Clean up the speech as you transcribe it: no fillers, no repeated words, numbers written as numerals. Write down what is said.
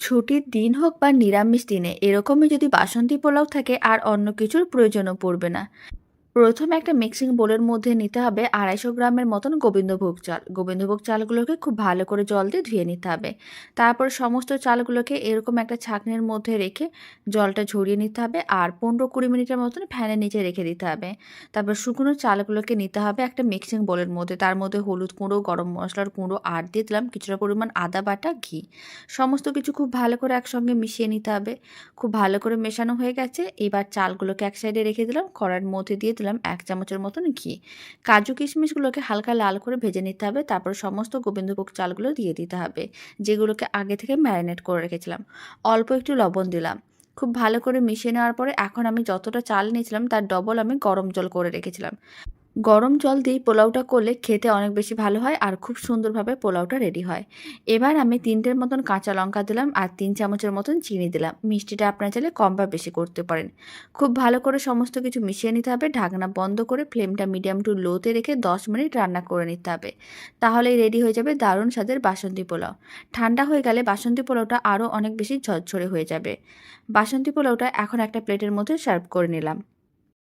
ছুটির দিন হোক বা নিরামিষ দিনে এরকমই যদি বাসন্তী পোলাও থাকে আর অন্য কিছুর প্রয়োজনও পড়বে না। প্রথমে একটা মিক্সিং বোলের মধ্যে নিতে হবে 250 গ্রামের মতন গোবিন্দভোগ চাল। গোবিন্দভোগ চালগুলোকে খুব ভালো করে জল দিয়ে ধুয়ে নিতে হবে। তারপর সমস্ত চালগুলোকে এরকম একটা ছাঁকনির মধ্যে রেখে জলটা ঝরিয়ে নিতে হবে আর 15-20 মিনিটের মতন ফ্যানের নিচে রেখে দিতে হবে। তারপর শুকনো চালগুলোকে নিতে হবে একটা মিক্সিং বোলের মধ্যে, তার মধ্যে হলুদ গুঁড়ো, গরম মশলার গুঁড়ো আর দিয়ে দিলাম কিছুটা পরিমাণ আদা বাটা, ঘি। সমস্ত কিছু খুব ভালো করে একসঙ্গে মিশিয়ে নিতে হবে। খুব ভালো করে মেশানো হয়ে গেছে। এবার চালগুলোকে এক সাইডে রেখে দিলাম। কড়াইয়ের মধ্যে দিয়ে দিলাম 1 চামচের মতন ঘি। কাজু কিশমিশগুলোকে হালকা লাল করে ভেজে নিতে হবে। তারপর সমস্ত গোবিন্দভোগ চালগুলো দিয়ে দিতে হবে, যেগুলোকে আগে থেকে ম্যারিনেট করে রেখেছিলাম। অল্প একটু লবণ দিলাম। খুব ভালো করে মিশিয়ে নেওয়ার পরে এখন আমি যতটা চাল নিয়েছিলাম তার ডবল আমি গরম জল করে রেখেছিলাম। গরম জল দিয়ে পোলাওটা করলে খেতে অনেক বেশি ভালো হয় আর খুব সুন্দরভাবে পোলাওটা রেডি হয়। এবার আমি 3টের মতন কাঁচা লঙ্কা দিলাম আর 3 চামচের মতন চিনি দিলাম। মিষ্টিটা আপনারা চাইলে কম বা বেশি করতে পারেন। খুব ভালো করে সমস্ত কিছু মিশিয়ে নিতে হবে। ঢাকনা বন্ধ করে ফ্লেমটা মিডিয়াম টু লোতে রেখে 10 মিনিট রান্না করে নিতে হবে। তাহলেই রেডি হয়ে যাবে দারুণ স্বাদের বাসন্তী পোলাও। ঠান্ডা হয়ে গেলে বাসন্তী পোলাওটা আরও অনেক বেশি ঝরঝরে হয়ে যাবে। বাসন্তী পোলাওটা এখন একটা প্লেটের মধ্যে সার্ভ করে নিলাম।